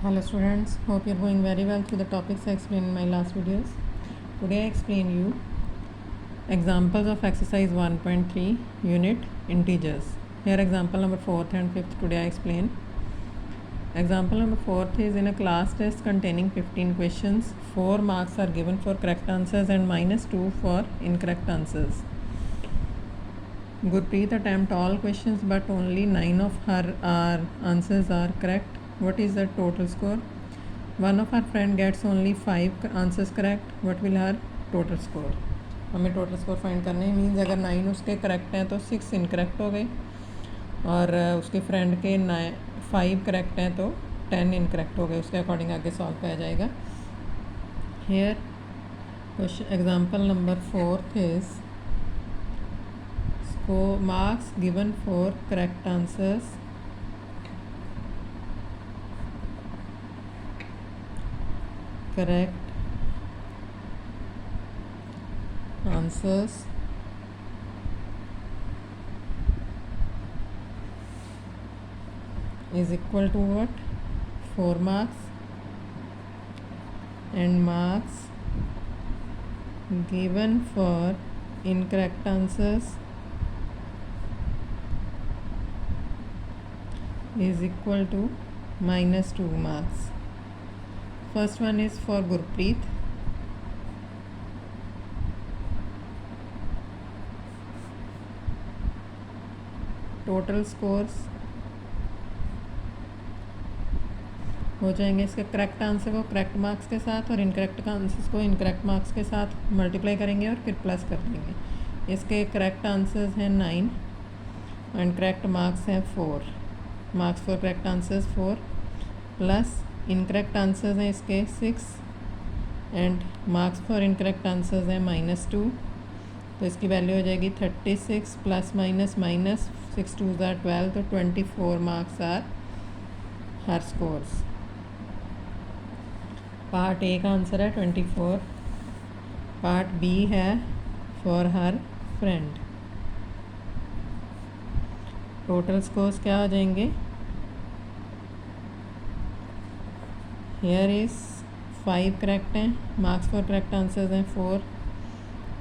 Hello students, hope you're going very well through the topics I explained in my last videos. Today I explain you examples of exercise 1.3 unit integers. Here example number 4th and 5th today I explain. Example number 4th is in a class test containing 15 questions. 4 marks are given for correct answers and -2 for incorrect answers. Gurpreet attempt all questions but only 9 of her answers are correct. What is the total score? One of our friend gets only 5 answers correct. What will her total score? हमें total score find करने हैं. Means अगर 9 उसके correct हैं तो 6 incorrect हो गए और उसके फ्रेंड के 5 करेक्ट हैं तो 10 इनकरेक्ट हो गए. उसके अकॉर्डिंग आगे सॉल्व किया जाएगा. Here question example number 4 is marks given for correct answers is equal to what? 4 marks, and marks given for incorrect answers is equal to -2 marks. First one is for Gurpreet. Total scores हो जाएंगे. इसके correct answer को correct marks के साथ और incorrect answers को incorrect marks के साथ मल्टीप्लाई करेंगे और फिर प्लस कर देंगे. इसके करेक्ट आंसर्स हैं 9 एंड करेक्ट मार्क्स हैं 4. Marks for correct answers 4 plus incorrect answers हैं इसके 6 and marks for incorrect answers हैं -2. तो इसकी वैल्यू हो जाएगी 36 प्लस माइनस 6 2 12. तो 24 marks are her scores. Part A का आंसर है 24. पार्ट बी है for her friend. Total scores क्या हो जाएंगे? हेयर इज 5 करेक्ट हैं. मार्क्स फॉर करेक्ट आंसर्स हैं 4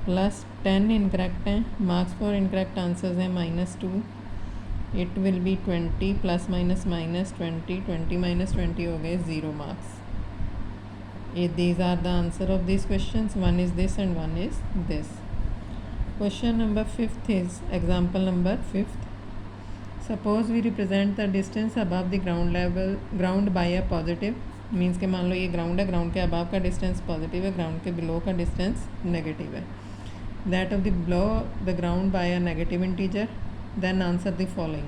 प्लस 10 इनकरेक्ट हैं. मार्क्स फॉर इनकरेक्ट आंसर्स हैं -2. It will be 20 plus minus -20 20 minus 20 हो गए 0 marks. These are the answer of these questions. One is this and one is this. Question number 5th is example number 5th. Suppose we represent the distance above the ground by a positive. Means के मान लो ये ground है, ground के above का distance positive है, ground के below का distance negative है. That of the below the ground by a negative integer. Then answer the following.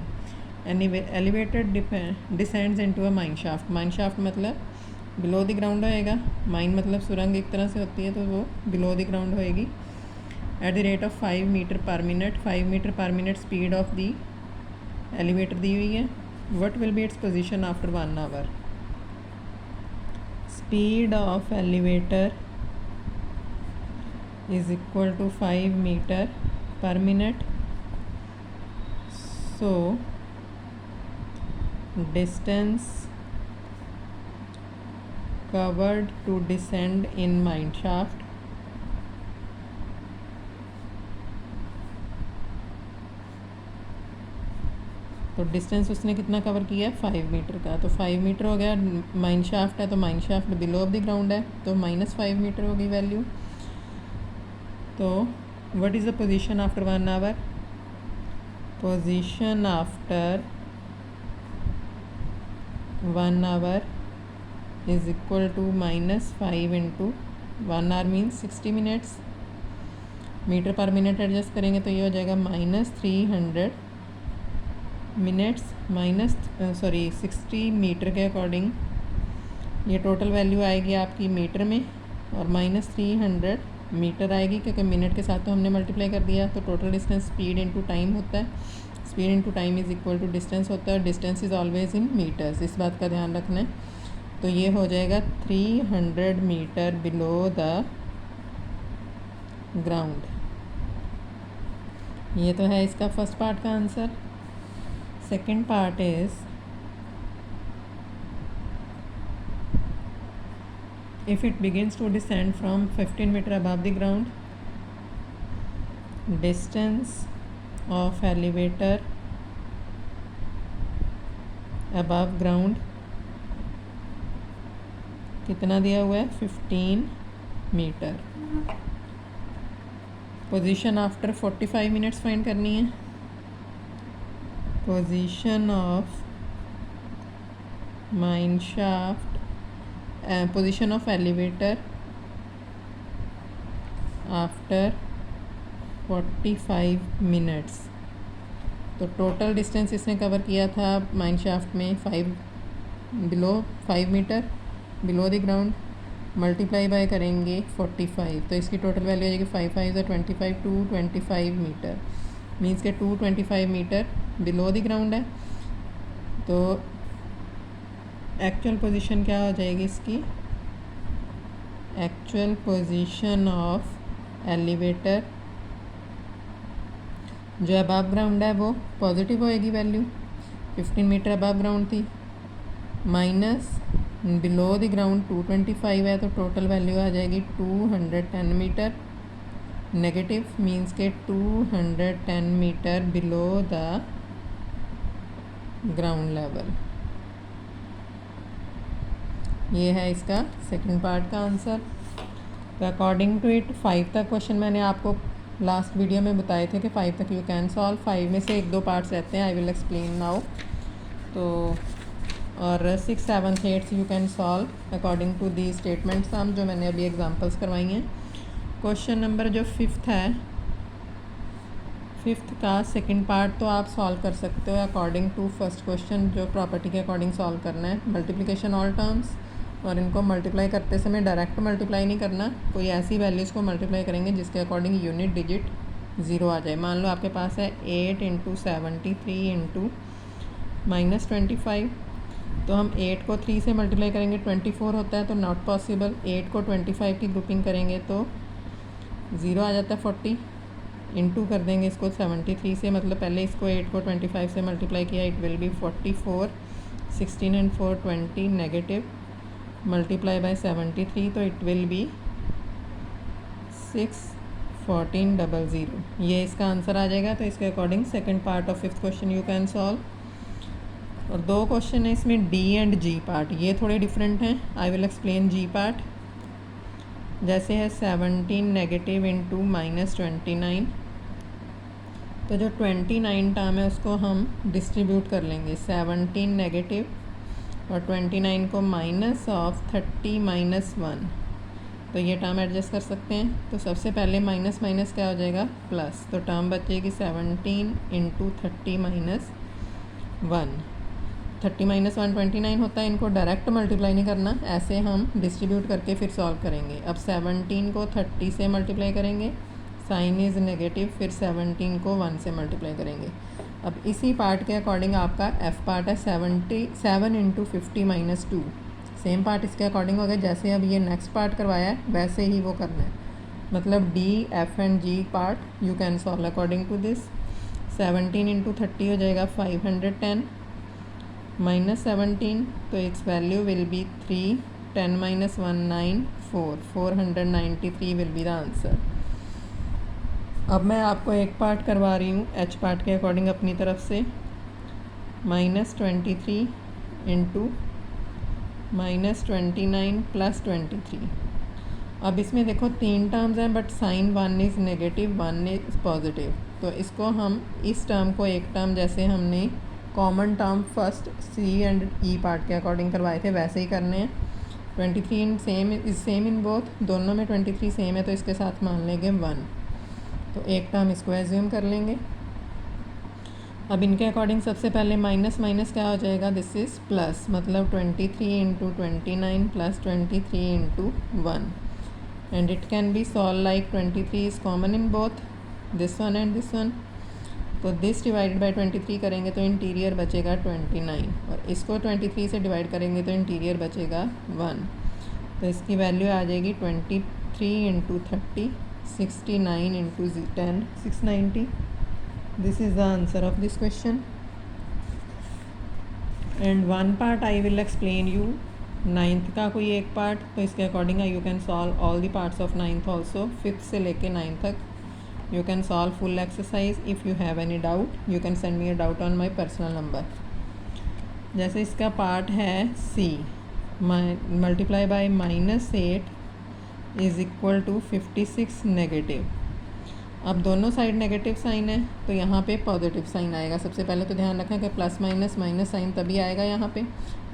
Any elevated descends into a mine shaft. Mine shaft मतलब below the ground होएगा. Mine मतलब सुरंग एक तरह से होती है तो वो बिलो द ग्राउंड होएगी. At the rate of 5 metre per minute. 5 metre per minute speed of the elevator दी हुई है. What will be its position after 1 hour? Speed of elevator is equal to 5 meter per minute. So distance covered to descend in mine shaft तो distance उसने कितना cover किया है? 5 metre का. तो 5 मीटर हो गया. माइन शाफ्ट है तो mine shaft below of the ground है तो -5 मीटर होगी वैल्यू. तो what is the position after 1 hour? Position after 1 hour is equal to -5 into 1 hour means 60 minutes. Metre per minute adjust करेंगे तो ये हो जाएगा -300 मिनट्स 60 मीटर के अकॉर्डिंग ये टोटल वैल्यू आएगी आपकी मीटर में और -300 मीटर आएगी क्योंकि मिनट के साथ तो हमने मल्टीप्लाई कर दिया. तो total distance speed into time होता है. Speed into time is equal to distance होता है. Distance is always in metres. इस बात का ध्यान रखना है. तो ये हो जाएगा 300 मीटर बिलो द ग्राउंड. ये तो है इसका फर्स्ट पार्ट का answer. Second part is if it begins to descend from 15 meter above the ground, distance of elevator above ground कितना दिया हुआ है 15 metre. Position after 45 minutes find करनी है। Position of mine shaft, position of elevator after 45 minutes. तो total distance इसने cover किया था माइन शाफ्ट में 5 metre below the ground, multiply by करेंगे 45, तो इसकी टोटल वैल्यू आ जाएगी 5 5 ज़ा 25, 225 मीटर, मीन्स के 225 मीटर बिलो द ग्राउंड है। तो एक्चुअल पोजीशन क्या हो जाएगी इसकी, एक्चुअल पोजीशन ऑफ एलिवेटर जो अबव ग्राउंड है वो पॉजिटिव होएगी वैल्यू, 15 मीटर अबव ग्राउंड थी, माइनस बिलो द ग्राउंड 225 है, तो टोटल वैल्यू आ जाएगी 210 मीटर, नेगेटिव मीन्स के 210 metre below the ground level. ये है इसका सेकंड पार्ट का आंसर। तो अकॉर्डिंग टू इट 5 तक क्वेश्चन मैंने आपको लास्ट वीडियो में बताए थे कि 5 तक यू कैन सॉल्व। 5 में से 1-2 पार्ट्स रहते हैं, आई विल एक्सप्लेन नाउ। तो और 6, 7, 8 you can solve according to the statements हम जो मैंने अभी एग्जांपल्स करवाई हैं। क्वेश्चन नंबर जो 5th है, 5th का सेकंड पार्ट तो आप सॉल्व कर सकते हो अकॉर्डिंग टू फर्स्ट क्वेश्चन, जो प्रॉपर्टी के अकॉर्डिंग सॉल्व करना है। मल्टीप्लिकेशन ऑल टर्म्स, और इनको मल्टीप्लाई करते समय डायरेक्ट मल्टीप्लाई नहीं करना, कोई ऐसी वैल्यूज़ को मल्टीप्लाई करेंगे जिसके अकॉर्डिंग यूनिट डिजिट 0 आ जाए। मान लो आपके पास है 8 × 73 × -25, तो हम 8 को 3 से मल्टीप्लाई करेंगे 24 होता है, तो नॉट पॉसिबल। 8 को 25 की ग्रुपिंग करेंगे तो 0 आ जाता है 40, इंटू कर देंगे इसको 73 से, मतलब पहले इसको 8 को 25 से मल्टीप्लाई किया, it will B 44, 16 and 4 20, negative multiply by 73, तो इट विल बी 6 14 00। ये इसका आंसर आ जाएगा। तो इसके according second part of 5th question you can solve. और 2 क्वेश्चन है इसमें डी एंड जी पार्ट, ये थोड़े डिफरेंट हैं। I will explain G part. जैसे है 17 नेगेटिव इंटू -29, तो जो 29 टर्म है उसको हम डिस्ट्रीब्यूट कर लेंगे। 17 नेगेटिव और 29 को माइनस ऑफ 30 -1, तो ये टर्म एडजस्ट कर सकते हैं। तो सबसे पहले माइनस माइनस क्या हो जाएगा प्लस, तो टर्म बचेगी 17 × 30 -1। 30 -1 29 होता है, इनको डायरेक्ट मल्टीप्लाई नहीं करना, ऐसे हम डिस्ट्रीब्यूट करके फिर सॉल्व करेंगे। अब 17 को 30 से मल्टीप्लाई करेंगे, साइन इज़ नेगेटिव, फिर 17 को 1 से मल्टीप्लाई करेंगे। अब इसी पार्ट के अकॉर्डिंग आपका एफ पार्ट है 77 × 50 -2, सेम पार्ट इसके अकॉर्डिंग हो गया। जैसे अब ये नेक्स्ट पार्ट करवाया है वैसे ही वो करना है, मतलब D F and G part you can solve according to this. 17 × 30 हो जाएगा 510 -17, तो its value will be 3, 10 - 1 9, 4, 493 will be the answer. अब मैं आपको एक पार्ट करवा रही हूँ एच पार्ट के अकॉर्डिंग अपनी तरफ से। -23 इंटू -29 + 23। अब इसमें देखो 3 टर्म्स हैं, but sign 1 is negative, 1 is positive. तो इसको हम इस टर्म को एक टर्म जैसे हमने common term first C and E part के अकॉर्डिंग करवाए थे वैसे ही करने हैं। 23 सेम इन बोथ, दोनों में 23 सेम है, तो इसके साथ मान लेंगे 1, तो एक टर्म इसको एज्यूम कर लेंगे। अब इनके अकॉर्डिंग सबसे पहले माइनस माइनस क्या हो जाएगा, दिस इज़ प्लस, मतलब 23 × 29 + 23 × 1, and it can be solve like 23 is common in both this one and this one, तो दिस डिवाइडेड बाय 23 करेंगे तो इंटीरियर बचेगा 29, और इसको 23 से डिवाइड करेंगे तो इंटीरियर बचेगा 1, तो इसकी वैल्यू आ जाएगी 23 × 30, 69 × 10, 690। This is the answer of this question. And one part I will explain you ninth का कोई एक पार्ट, तो इसके according you can solve all the parts of ninth also, fifth से लेके नाइन्थ तक you can solve full exercise. If you have any doubt you can send me a doubt on my personal number. जैसे इसका part है c, multiply by -8 is equal to 56 negative. अब दोनों side negative sign है तो यहाँ पे positive sign आएगा. सबसे पहले तो ध्यान रखें कि प्लस माइनस माइनस साइन तभी आएगा यहाँ पे.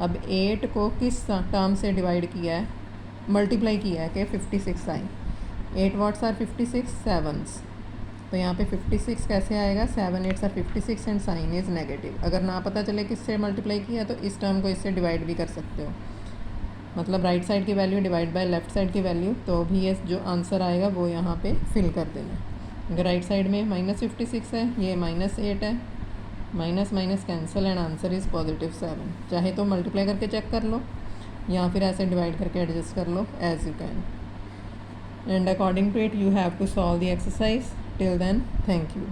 अब 8 को किस टर्म से डिवाइड किया है, मल्टीप्लाई किया है कि 56 आए. 8 व्हाट्स आर 56 सेवन्स, तो यहाँ पे 56 कैसे आएगा, 7 8 are 56 and sign is negative. अगर ना पता चले किससे मल्टीप्लाई किया तो इस टर्म को इससे डिवाइड भी कर सकते हो, मतलब राइट साइड की value divide by left side की वैल्यू, तो भी ये जो आंसर आएगा वो यहाँ पे फिल कर देना. अगर राइट साइड में -56 है, ये -8 है, minus minus cancel and answer is +7. चाहे तो मल्टीप्लाई करके चेक कर लो या फिर ऐसे डिवाइड करके एडजस्ट कर लो as you can. And according to it you have to solve the exercise. Till then thank you.